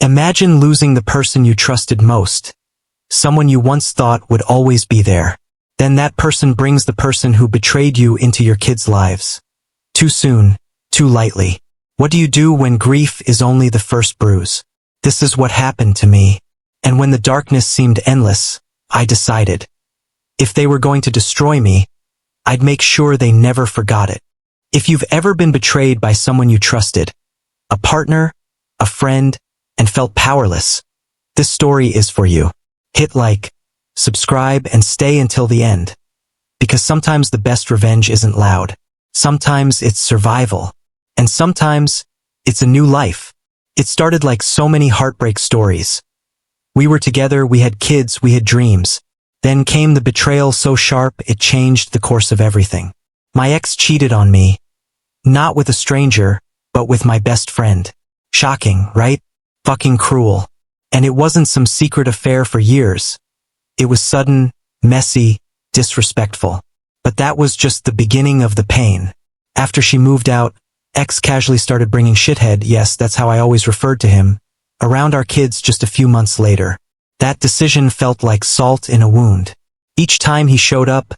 Imagine losing the person you trusted most, someone you once thought would always be there. Then that person brings the person who betrayed you into your kids' lives. Too soon, too lightly. What do you do when grief is only the first bruise? This is what happened to me. And when the darkness seemed endless, I decided, if they were going to destroy me, I'd make sure they never forgot it. If you've ever been betrayed by someone you trusted, a partner, a friend, and felt powerless, this story is for you. Hit like, subscribe, and stay until the end. Because sometimes the best revenge isn't loud. Sometimes it's survival. And sometimes it's a new life. It started like so many heartbreak stories. We were together, we had kids, we had dreams. Then came the betrayal so sharp it changed the course of everything. My ex cheated on me. Not with a stranger, but with my best friend. Shocking, right? Fucking cruel. And it wasn't some secret affair for years. It was sudden, messy, disrespectful. But that was just the beginning of the pain. After she moved out, ex casually started bringing shithead, yes, that's how I always referred to him, around our kids just a few months later. That decision felt like salt in a wound. Each time he showed up,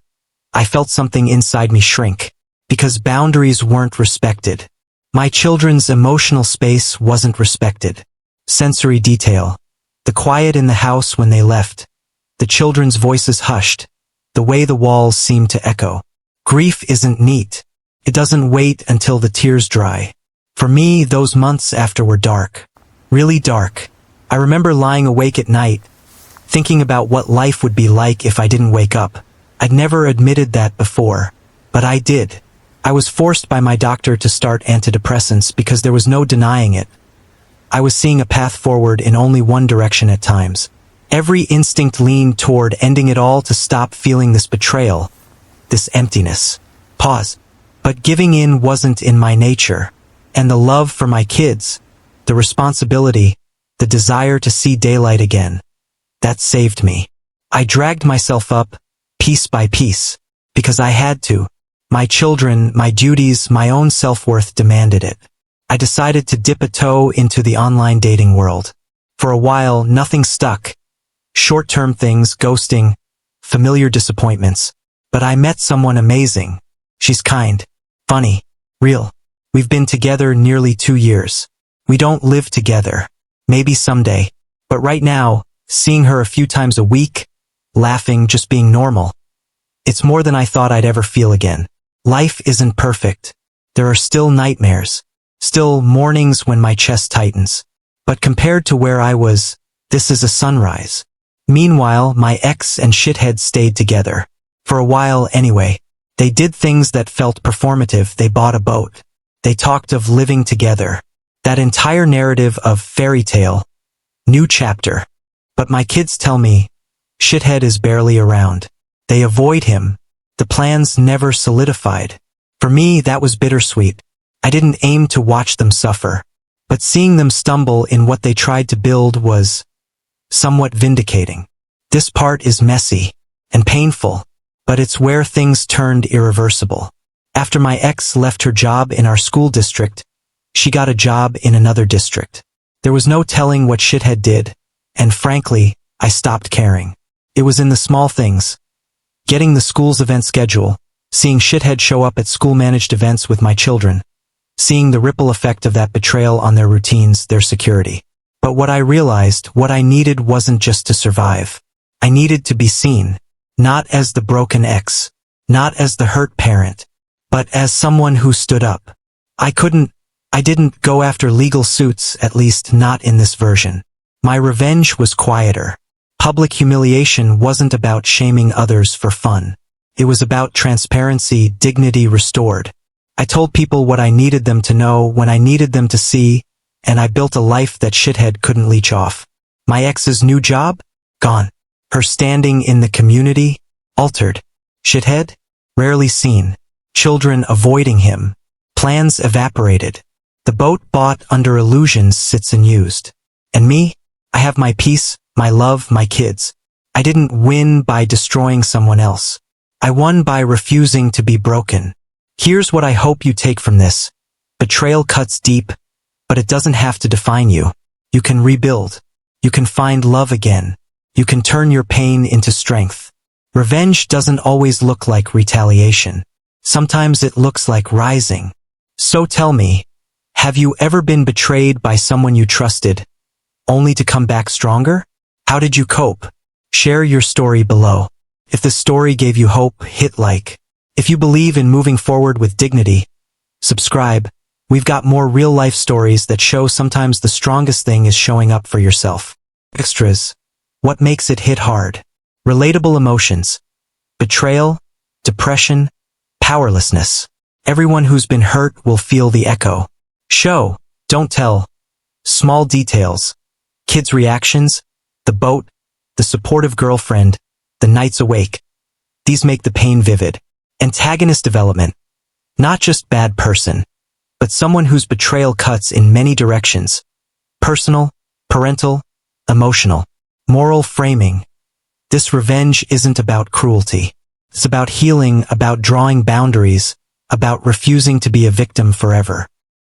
I felt something inside me shrink. Because boundaries weren't respected. My children's emotional space wasn't respected. Sensory detail. The quiet in the house when they left. The children's voices hushed. The way the walls seemed to echo. Grief isn't neat. It doesn't wait until the tears dry. For me, those months after were dark. Really dark. I remember lying awake at night, thinking about what life would be like if I didn't wake up. I'd never admitted that before, but I did. I was forced by my doctor to start antidepressants because there was no denying it. I was seeing a path forward in only one direction at times. Every instinct leaned toward ending it all to stop feeling this betrayal, this emptiness. Pause. But giving in wasn't in my nature. And the love for my kids, the responsibility, the desire to see daylight again, that saved me. I dragged myself up, piece by piece, because I had to. My children, my duties, my own self-worth demanded it. I decided to dip a toe into the online dating world. For a while, nothing stuck. Short-term things, ghosting, familiar disappointments. But I met someone amazing. She's kind, funny, real. We've been together nearly 2 years. We don't live together. Maybe someday. But right now, seeing her a few times a week, laughing, just being normal. It's more than I thought I'd ever feel again. Life isn't perfect. There are still nightmares. Still mornings when my chest tightens. But compared to where I was, this is a sunrise. Meanwhile, my ex and shithead stayed together. For a while anyway. They did things that felt performative. They bought a boat. They talked of living together. That entire narrative of fairy tale. New chapter. But my kids tell me, shithead is barely around. They avoid him. The plans never solidified. For me, that was bittersweet. I didn't aim to watch them suffer. But seeing them stumble in what they tried to build was somewhat vindicating. This part is messy and painful, but it's where things turned irreversible. After my ex left her job in our school district, she got a job in another district. There was no telling what shithead did, and frankly, I stopped caring. It was in the small things. Getting the school's event schedule, seeing shithead show up at school-managed events with my children, seeing the ripple effect of that betrayal on their routines, their security. But what I realized, what I needed wasn't just to survive. I needed to be seen, not as the broken ex, not as the hurt parent, but as someone who stood up. I didn't go after legal suits, at least not in this version. My revenge was quieter. Public humiliation wasn't about shaming others for fun. It was about transparency, dignity restored. I told people what I needed them to know when I needed them to see, and I built a life that shithead couldn't leech off. My ex's new job? Gone. Her standing in the community? Altered. Shithead? Rarely seen. Children avoiding him. Plans evaporated. The boat bought under illusions sits unused. And me? I have my peace, my love, my kids. I didn't win by destroying someone else. I won by refusing to be broken. Here's what I hope you take from this. Betrayal cuts deep, but it doesn't have to define you. You can rebuild. You can find love again. You can turn your pain into strength. Revenge doesn't always look like retaliation. Sometimes it looks like rising. So tell me, have you ever been betrayed by someone you trusted, only to come back stronger? How did you cope? Share your story below. If the story gave you hope, hit like. If you believe in moving forward with dignity, subscribe. We've got more real-life stories that show sometimes the strongest thing is showing up for yourself. Extras. What makes it hit hard? Relatable emotions. Betrayal, depression, powerlessness. Everyone who's been hurt will feel the echo. Show, don't tell. Small details. Kids' reactions, the boat, the supportive girlfriend, the nights awake. These make the pain vivid. Antagonist development. Not just bad person, but someone whose betrayal cuts in many directions. Personal, parental, emotional. Moral framing. This revenge isn't about cruelty. It's about healing, about drawing boundaries, about refusing to be a victim forever.